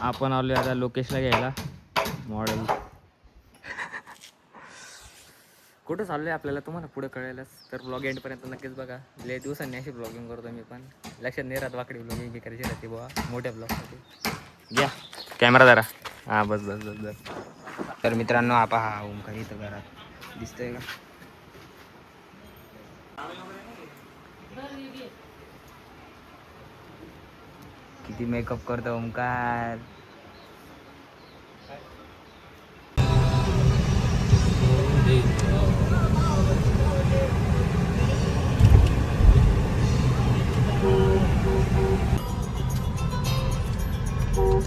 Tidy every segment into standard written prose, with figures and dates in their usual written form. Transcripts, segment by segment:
आपण आलो आता लोकेशला घ्यायला मॉडेल. कुठं चाललोय आपल्याला तुम्हाला पुढे कळायलाच, तर ब्लॉग एंडपर्यंत नक्कीच बघा. लय दिवसांनी अशी ब्लॉगिंग करतो मी पण, लक्षात नाही राहत वाकडी ब्लॉगिंग करायची राहते बुवा मोठ्या ब्लॉगसाठी. घ्या कॅमेरा जरा. हां बस बस बस बस. तर मित्रांनो आपण हा ओमकार इथं घरात दिसतंय का? किती मेकअप करतो ओमकार.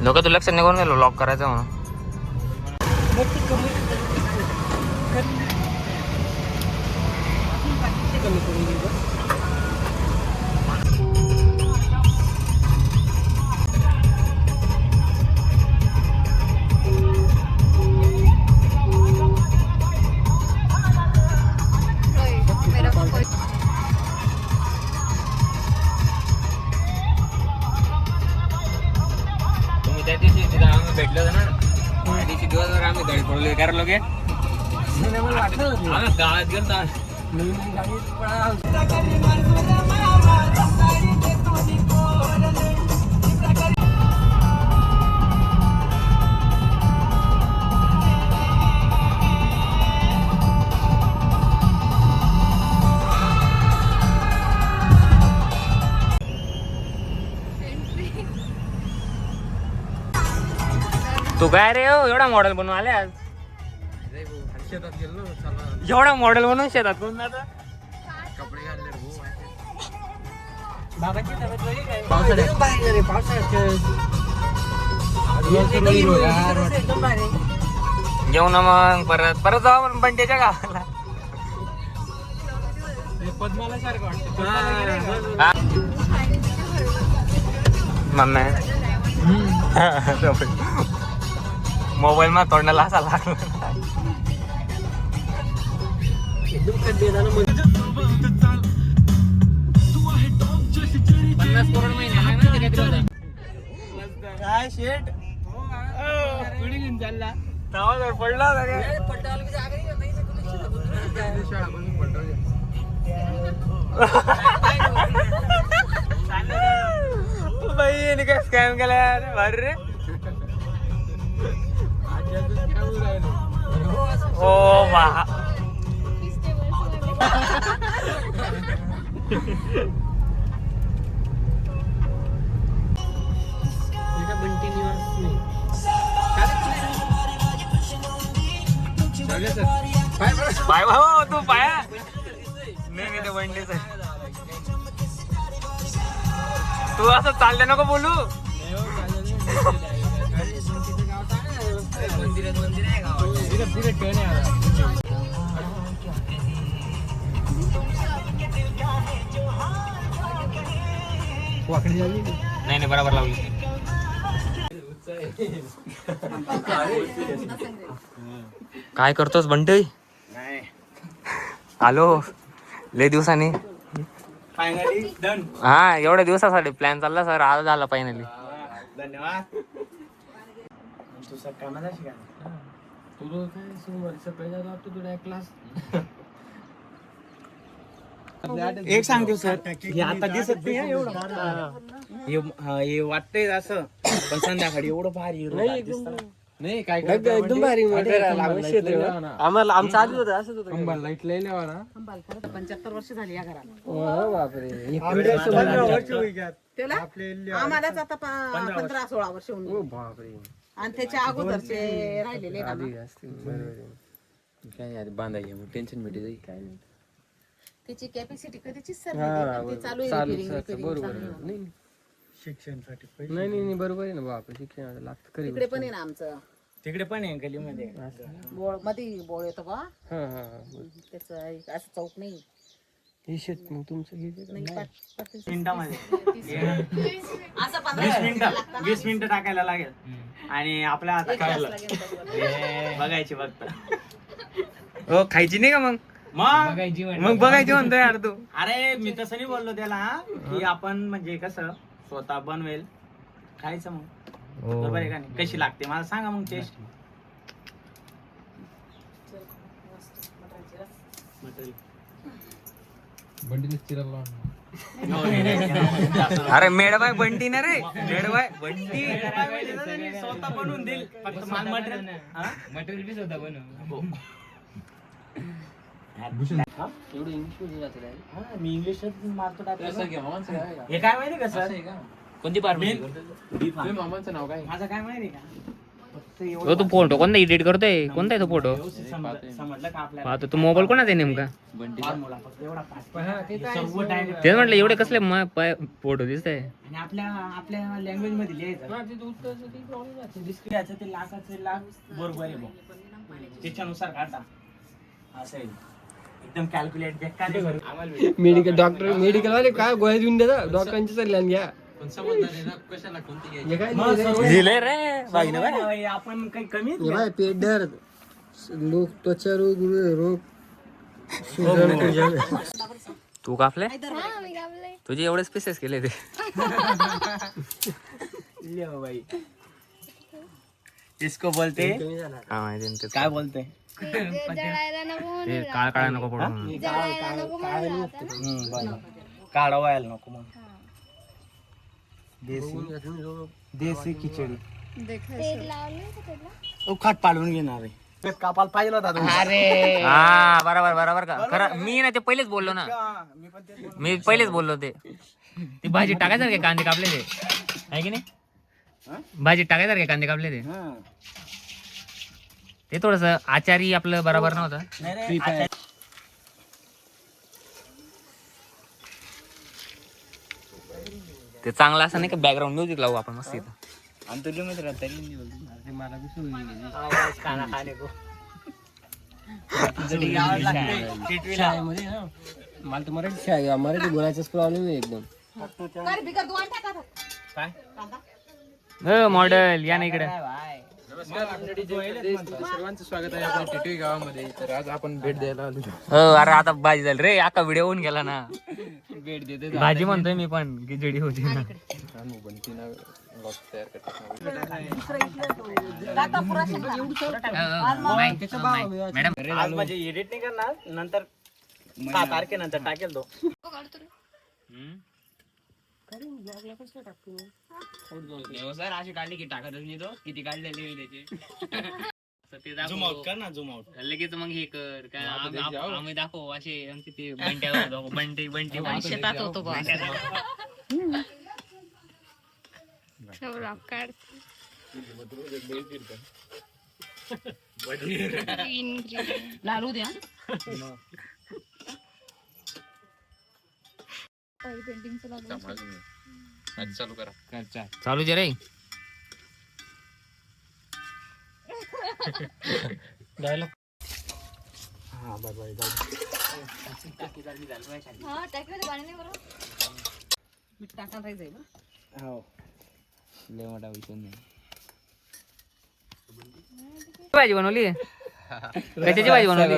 लोक तू लक्ष निघून गेलो लॉक करायचं म्हणून. त्या दिवशी तिथं आम्ही भेटलो होतो ना, त्या दिवशी दिवसभर आम्ही गाडी पडलो काय लोक आम्ही गावात गेलो. तू काय रे हो एवढा मॉडेल बनवून आले आज? शेतात गेलो एवढा मॉडेल बनवून शेतात कोण आता कपडे घालले घेऊ ना मग परत परत जाऊ आपण बंटेच्या गावाला. पद्माला सारखं वाटतं. मम्मी मोबाईल मा तोंडाला असा लागला. काय शेट घेऊन चालला पडला बाई काय स्कॅम केला यार भारी रे. ओ वा पाय भाऊ तू पाया नाही ते वनडेच आहे. तू असं चालले नको बोलू. नाही नाही बरोबर लावली. काय करतोस बंटे? आलो लय दिवसांनी. Finally done. हा एवढ्या दिवसासाठी प्लॅन चालला सर, आज झाला फायनली. धन्यवाद. तू सर कामाला शिका तुला काय सोमवारी सकाळी जातो तुला क्लास. एक सांगतो सर, हे आता दिसत नाही एवढं, हे वाटतंय असं पण संध्याकाळी एवढं भारी नाही काय एकदम भारी आम्हाला आमचं आधी होतं असंच होतं. लाईट लय लावा ना. 75 वर्ष झाली या घराला. बापरे त्याला आम्हालाच आता 15-16 वर्ष होऊन बापरे. आणि त्याच्या अगोदरचे राहिलेले ना मग. काय बांधाय टेन्शन भेटे जाईल काय नाही. त्याची कॅपॅसिटी कधीचीच सर नाही, चालू आहे बरोबर नाही शिक्षणासाठी नाही नाही बरोबर आहे ना बाप. शिक्षण लागतं तिकडे पण आहे ना आमचं, तिकडे पण आहे गलीमध्ये. बोळ मध्ये बोळ येतो का हा हा त्याच असं चौक नाही. हे शेत मग तुमचं घ्यायचं नाही मिनिटामध्ये असं 20 मिनिटं टाकायला लागेल आणि आपल्या आता खायला बघायची फक्त. हो खायची नाही का मग? मग बघायची म्हणतोय यार तू. अरे मी तसं नाही बोललो त्याला की आपण म्हणजे कसं स्वतः बनवेल खायचं मग बरोबर आहे का नाही? कशी लागते मला सांगा मग टेस्ट. अरे मेडबाय बंटी ना रे, मेडबाय बंटी. स्वतः बनवून देईल फक्त माल मटेरियल. मटेरियल बी स्वतः बनव. मी इंग्लिशच मारतो टाकतो. हे काय माहिती का सर? कोणती पार्टी? माझं काय माहिती का? फक्त एवढं तू फोटो कोणता एडिट करतोय? कोणता आहे तो फोटो? व्यवस्थित समजलं का आपल्याला? पाहतो तू मोबाईल कोणाचा आहे नेमका? फॉर्म्युला फक्त एवढा पाच. हे सर्व direct. तेच म्हटलं एवढे कसले फोटो दिसतंय. आणि आपल्या लँग्वेज मध्ये लिहायचं ते लाखाचे लाख बरोबर आहे भाऊ. त्याच्यानुसार काढा असं आहे. एकदम कॅल्क्युलेट बेकार आहे. मेडिकल डॉक्टर मेडिकल वाले काय गोळ्या देऊन देतात डॉक्टरांची सल्ल्याने घ्या. हे काय लिहिलंय रे बाईनं बाई. बाई, आपण काही कमी हे बाय पेट दर्द लोक त्वचा रोग रोग सुजन तुझ्या तू कापले? तुझे एवढेच पीसेस केले ते. लिहा बाई. इसको बोलते हा माहिती ना ते. काय बोलते? ते काळ काळा नको पडून. काढा व्हायला नको मग. देसी खिचडी खाट पाडून घेणार आहे. कापाल पाहिजे होता तुम्ही. अरे हा बरोबर का खरं. मी ना ते पहिलेच बोललो ना. मी पण तेच बोलतो. मी पहिलेच बोललो ते. ती भाजी टाकायसारखे कांदे कापले ते आहे की नाही? भाजी टाकायसारखे कांदे कापले ते. हा. ते थोडस आचारी आपलं बरोबर नव्हतं. नाही रे, ते चांगलं असं नाही का बॅकग्राऊंड म्युझिक लावू आपण मस्त इथं. खाना खाने को. शाळेमध्ये ना मला तर मराठी शाळे मराठी बोलायचाच प्रॉब्लेम आहे एकदम. काय मॉडेल या ना इकडे. सर्वांचं स्वागत आहे आपल्या टिटवी गावामध्ये. तर आज आपण भेट द्यायला आलो. हो अरे आता भाजी झाली रे. अख्खा व्हिडिओ होऊन गेला ना. भेट देते भाजी म्हणतोय मी पण खिचडी होती ना. मॅडम आज म्हणजे एडिट नाही करणार. नंतर 6 तारखेनंतर टाकेल तो. सर अशी काढली की टाकतच नाही तो. किती काढलेले त्याचे झूम आउट कर ना, झूम आउट. लगेच मग हे कर काय आम्ही दाखव असे आमचे ते बंट्या बंटी बंटी शेतात होतो बा. लालू द्या. चालू जे रे. हा बरोबर हो. लय मोठा विषय नाही. भाजी बनवली कशाची भाजी बनवली?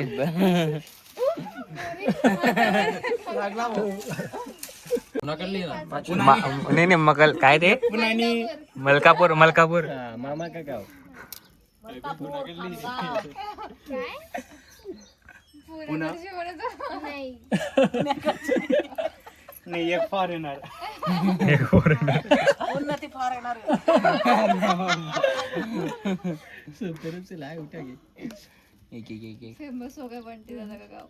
नाही मकल काय ते मलकापूर मलकापूर. मामा का गाव नाही एक फॉरेनर. फेमस हो गए बंटी दादा का गाँव.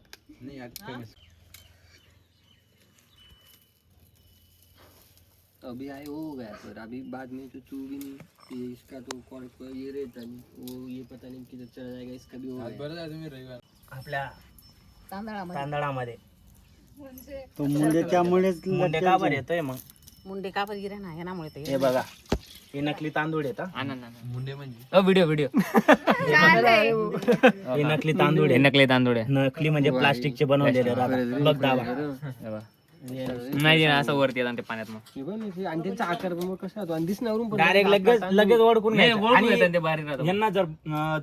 अभी आए हो गया पर अभी बाद में तो तू भी नहीं ये इसका तो कॉल ये रहता नहीं वो ये पता नहीं किधर चला जाएगा इसका भी हो गया. आपल्या तांदळामध्ये तांदळामध्ये म्हणजे तो मुंडेच्यामुळेच मुंडे का बरं येतोय मग? मुंडे का बरं गिरे ना यामुळे ते हे बघा हे नकली तांदूळ येतात. मुंडे म्हणजे व्हिडिओ हे नकली तांदूळ आहे. नकली तांदूळ आहे. नकली म्हणजे प्लास्टिकचे बनवलेले राहतात. बघ दाबा. नाही असं वरती येतात ते पाण्यात मग हे बघ ना, ते अंड्यांचा आकार बघ कसा होतो आणि दिसण्यावरून पण डायरेक्ट लगेच ओळखून घ्यायचं. आणि ते बारीक राहतात. यांना जर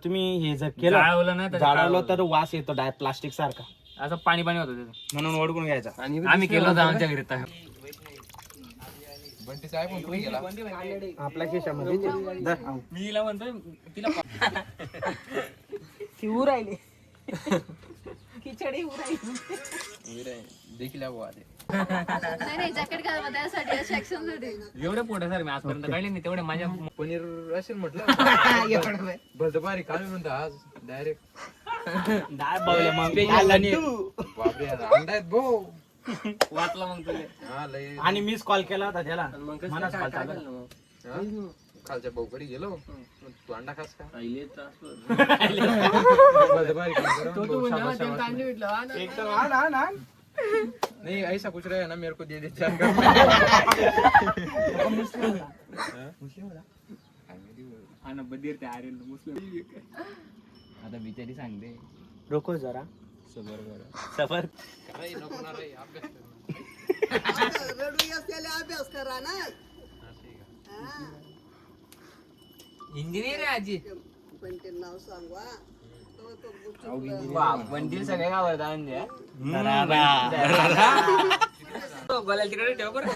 तुम्ही हे जर केलं जाळवलं ना तर जाळवलं तर वास येतो डायरेक्ट प्लास्टिक सारखा. असं पाणी पाणी होतं त्याचं. म्हणून ओळखून घ्यायचा. आणि आम्ही केलं होतं आमच्या घरी तर. आपल्या खिशामध्ये धर. मी हिला म्हणतोय तिला ती उरायली खिचडी उरायली नाही जॅकेट घाल त्यासाठी सेक्शन साठी एवढे पोट सर मी आजपर्यंत कळले नाही तेवढे माझ्या पनीर असेल म्हटलं भलत भारी काढून म्हणतो आज डायरेक्ट डाळ बावल्या मग लड्डू. बापरे अंडा आहेत भाऊ वाटलं मग तुला हा लय आणि मिस कॉल केला होता त्याला मग कसं मनाच काय कॉल टाकाल चालू. ना मग? हा? खालच्या भाऊकडे गेलो तू अंडा खास का पहिले त्रास होत. भलत भारी काम करा. तो भाऊ, म्हणजे शाबाश, त्याला शाबाश. तांदूळ भेटला, हा ना? एकदम आण आण आण. नहीं ऐसा कुछ रहे ना मेरे को दे दे चार आणि बधीर ते आर्यन मुस्लिम आता बिचारी सांगते रोको जरा सफर इंजिनियर आहे आजी वंटील सगळ्या गावात आणले बोलायला तिकडे ठेव बरं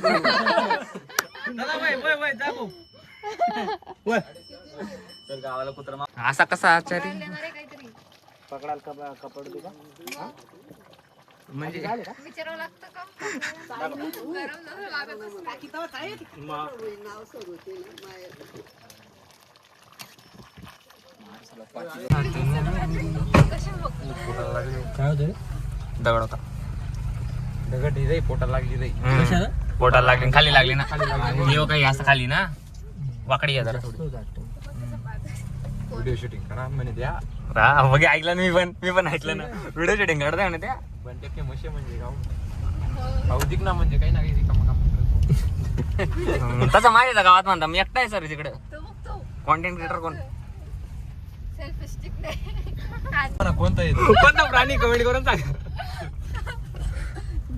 तर गावाला कुत्रा असा कसा आचारी काहीतरी पकडाल कपड तुझा म्हणजे विचारावं लागतं का गरम जसं लागत काय होतं दगड होता दगड रे पोटाला लागली रे पोटाला लागली खाली लागली ना येऊ काही असं खाली ना वाकडी घ्या जरा व्हिडिओ शूटिंग करा म्हणे द्या बघ ऐकलं ना मी पण ऐकलं ना व्हिडिओ शूटिंग करताय ना त्या 1% मशे म्हणजे गाव औदिक ना म्हणजे काही ना काही रिकामं काम करतो तसं माझ्या गावात म्हणता मी एकटा आहे सर तिकडे तो बघतो कॉन्टेंट क्रिएटर कोण सेल्फी स्टिक नाही ना कोणता येतो कोणता प्राणी कमेंट करून सांग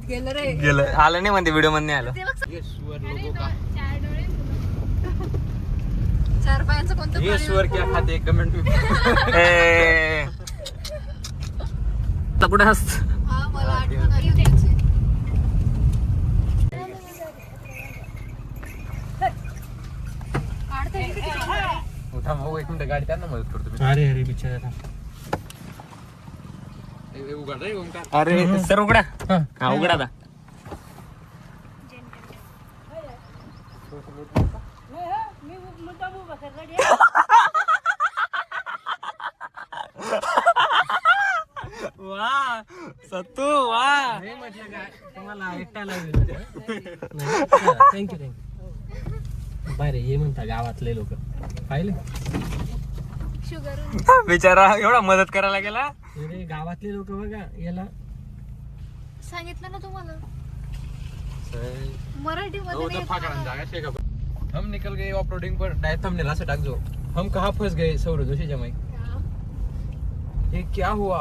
गेलं रे गेलं आलं नाही म्हणते व्हिडिओ मध्ये नाही आलं ते बघ ये सुअर अरे लोगों का चार डोळे चार पायांचं कोणतं ये प्राणी सुअर क्या खाते कमेंट में ए कुठं हस हा मला आठवण आली त्यांची काढता येईल किती काढता? उठा भाऊ एक मिनिट गाडी त्यांना मदत करतो मी अरे अरे बिचारा उघड रे ओंकार अरे सर उघडा हा उघडा आता वा सत्तू वा तुम्हाला एकट्याला थँक्यू बाहेर ये म्हणता गावातले लोक पाहिले शुगर बिचारा एवढा मदत करायला गेला अरे गावातले लोक बघा याला सांगितलं ना तुम्हाला मराठी वो मध्ये तो फाकड़ा जाएगा शेखा हम निकल गए ऑफ रोडिंग पर डायरेक्ट हमने लास्ट डाक दो हम कहाँ फंस गए सौरभ जोशी जमाई ये क्या हुआ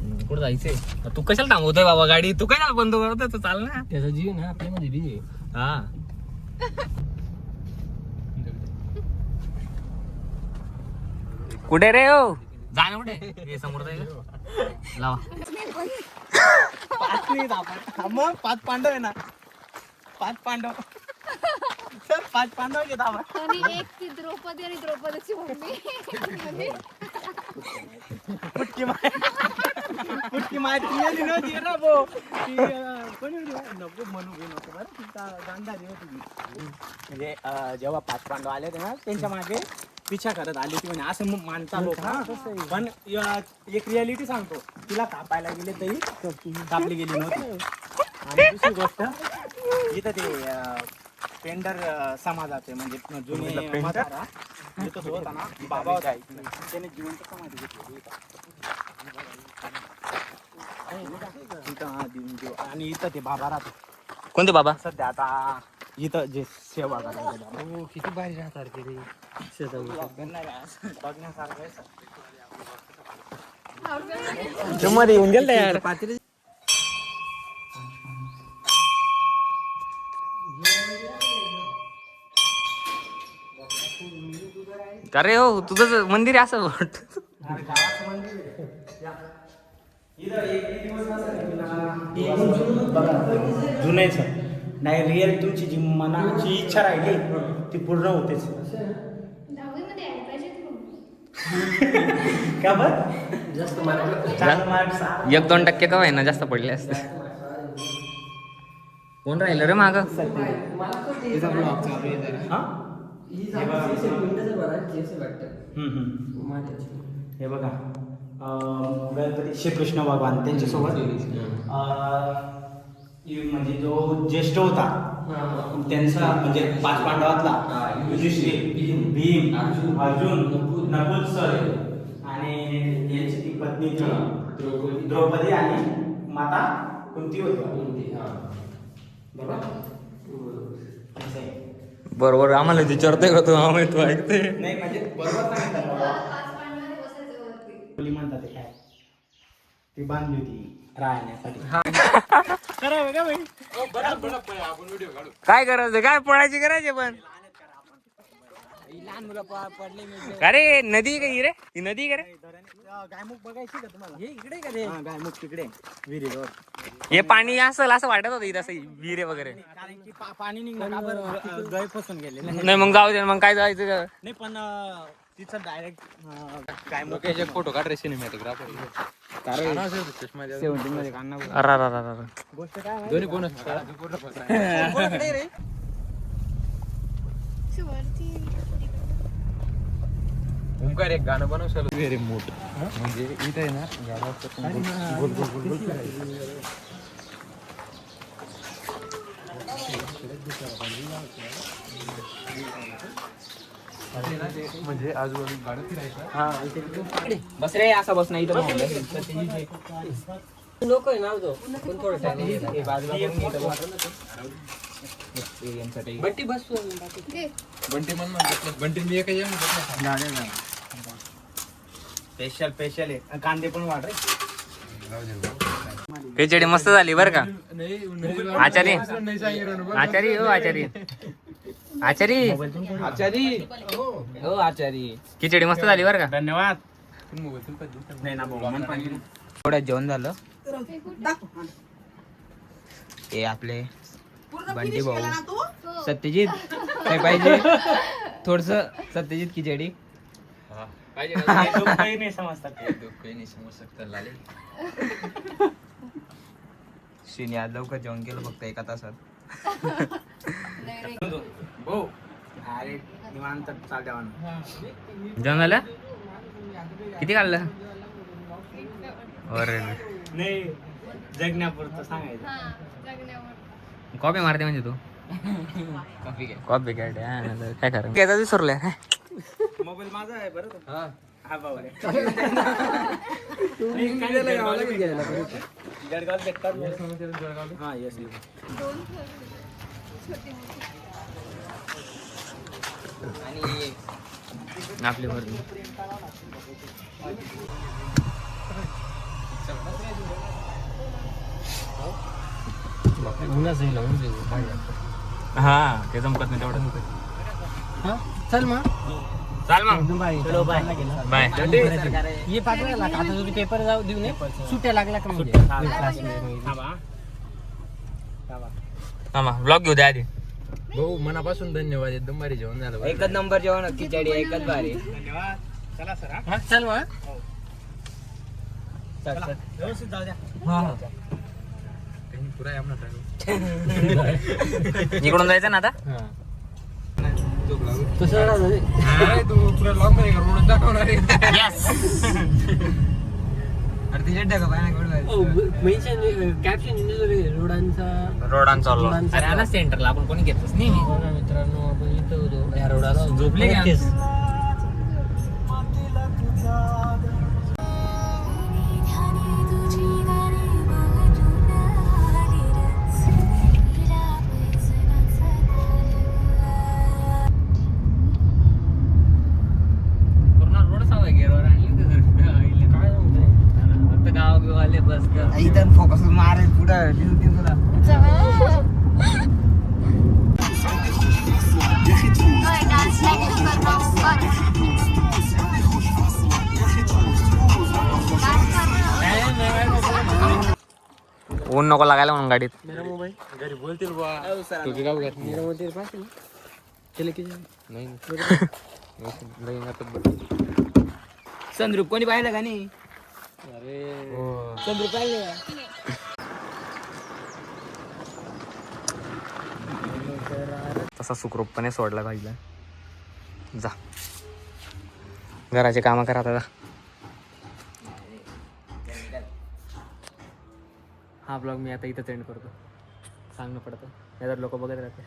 कुठं जायचंय तू कशाला थांबवतोय बाबा गाडी तू कशाला बंद करतोय तू चाल ना त्याचा जीव ना आपल्यामध्ये बी आहे. हा कुठे रे हो जा ना कुठे हे समोर जायचं लावा मग 5 पांडव आहे ना 5 पांडव सर 5 पांडव घेत आपण आणि एक ती द्रौपदी आणि द्रौपदीची मम्मी पुटकी माहिती नेली नव्हती ना भाऊ ती कोणी होती? नको म्हणू घेऊ नको बरं तिचा गांधारी होती ती. म्हणजे जेव्हा 5 पांडव आले होते ना त्यांच्या मागे पिछा करत आली ती म्हणे असं मानता लोक हा पण एक रियालिटी सांगतो तिला कापायला गेले तरी कापली गेली नव्हती आणि दुसरी गोष्ट इथं ते पेंडर समाजाचे म्हणजे जुने म्हातारा इथं जो होता ना बाबा होता त्याने जिवंत समाधी घेतली इथं हा आणि इथं ते बाबा राहतो कोणते बाबा सध्या आता इथं जे सेवा करायचं बाबा हो किती भारी राहतात ते रे बघण्यासारखं आहे सर. मध्ये येऊन गेल यार अरे हो तुझं मंदिर आहे असं वाटत जुनं आहे सर नाही रिअल तुमची जी मनाची इच्छा राहिली ती पूर्ण होतेच. का बर जास्त मार्क चांगला मार्क्स 1-2% का ना जास्त पडले असते. कोण राहिलं रे माग? तिचा ब्लॉग चालू आहे जरा. हे बघा गणपती श्रीकृष्ण भगवान त्यांच्यासोबत म्हणजे जो ज्येष्ठ होता त्यांचा म्हणजे 5 पांडवातला युधिष्ठिर, भीम, अर्जुन, नकुल सर आणि यांची ती पत्नी द्रौपदी आणि माता कुंती होती. बरोबर आम्हाला विचारतोय का तू? आम्ही तू ऐकते. नाही म्हणजे बरोबर सांगितलं. म्हणतात ते काय ती बांधली होती राहण्यासाठी. काय करायचं? काय पळायची करायचे पण? लहान मुलं पडले. अरे नदी का ही रे? ही नदी का रे? गायमुख बघायची का तुम्हाला? हे इकडे का रे? गायमुख तिकडे विहिरीवर. हे पाणी असेल असं वाटत होतं इथं असं विहिरे वगैरे. कारण की पाणी निघणं गय फसून गेले नाही मग जाऊ दे. मग काय जायचं का? नाही पण तिचं डायरेक्ट लोक याचे फोटो काढ रे सिनेमॅटोग्राफर. अरे गोष्ट काय दोन्ही कोण ओमकार एक गाणं बनवशाल व्हेरी मोठ म्हणजे इथे आहे ना गावात गोल गोल गोल गोल फिरायचं. म्हणजे आजूबाजू गाडं फिरायचं. बस रे असा बस नाही नको आहे ना तो पण थोडं टाइम बट्टी बस बंटी मन म्हणतात बंटी मी एक येऊन स्पेशल आहे कांदे पण वाढ रे. खिचडी मस्त झाली बर का? आचारी नाही सांगितलं आचारी हो आचारी आचारी आचारी खिचडी मस्त झाली बर का? धन्यवाद. नाही ना भाऊ मन पाणी थोडं जेवण झालं. हे आपले बंटी भाऊ सत्यजित काय पाहिजे? थोडस सत्यजित खिचडी काही नाही समजतात काही नाही समज सकता लाले. श्रीनी आज लवकर जेवण केलं फक्त 1 तासात. भाऊ अरे निवांत चालत्या जेवण झालं? किती खाल्लं? अरे नाही जगण्यापुरतं सांगायचं. कॉपी मारते म्हणजे तू? कॉपी काय काय खरं काय विसरले? मोबाईल माझा आहे बरं तो. हा भाऊ रे. जळगाव भेटतात. हा येस आपली भरली हा ते जमकत नाही तेवढं. चल मग चाल मग बाय. ये पाठवायला आता तुम्ही पेपर जाऊ देऊ नये सुट्ट्या लागला का म्हणजे हा ब्लॉग घेऊ द्या आधी. भाऊ मनापासून धन्यवाद. एकदम भारी जेवण झालं. एकच नंबर जेवण खिचडी एकच भारी. धन्यवाद. चला सर हा चल मग व्यवस्थित जाऊ द्या. काही पुरा आहे आपला driver. इकडून जायचं ना आता? नाही, तू पुरा लॉंग मध्ये रोड दाखवणार आहे. अरे तिथे टाका मेन्शन कॅप्शन रोडांचा अरे आला सेंटरला आपण कोणी घेतच नाही. मित्रांनो आपण इथं होतो या रोडाला झोपले का? इथं फोकस मारे पुढं ऊन नको लागायला म्हणून गाडीत. मेरा मोबाईल घरी बोलतील बुवा अहो, सर, तुझी गाव घर मेरा मोबाईल तेरे पास है ना? चले की नाही नाही आता बघ. संद्रूप कोणी पाहिलं का नाही? हो. संद्रूप पाहिलं का? तसा सुखरूपपणे सोडला पाहिजे. जा घराचे कामं करा आता. हा ब्लॉग मी आता इथंच एंड करतो. सांगणं पडतं याच्यात लोक बघत राहते.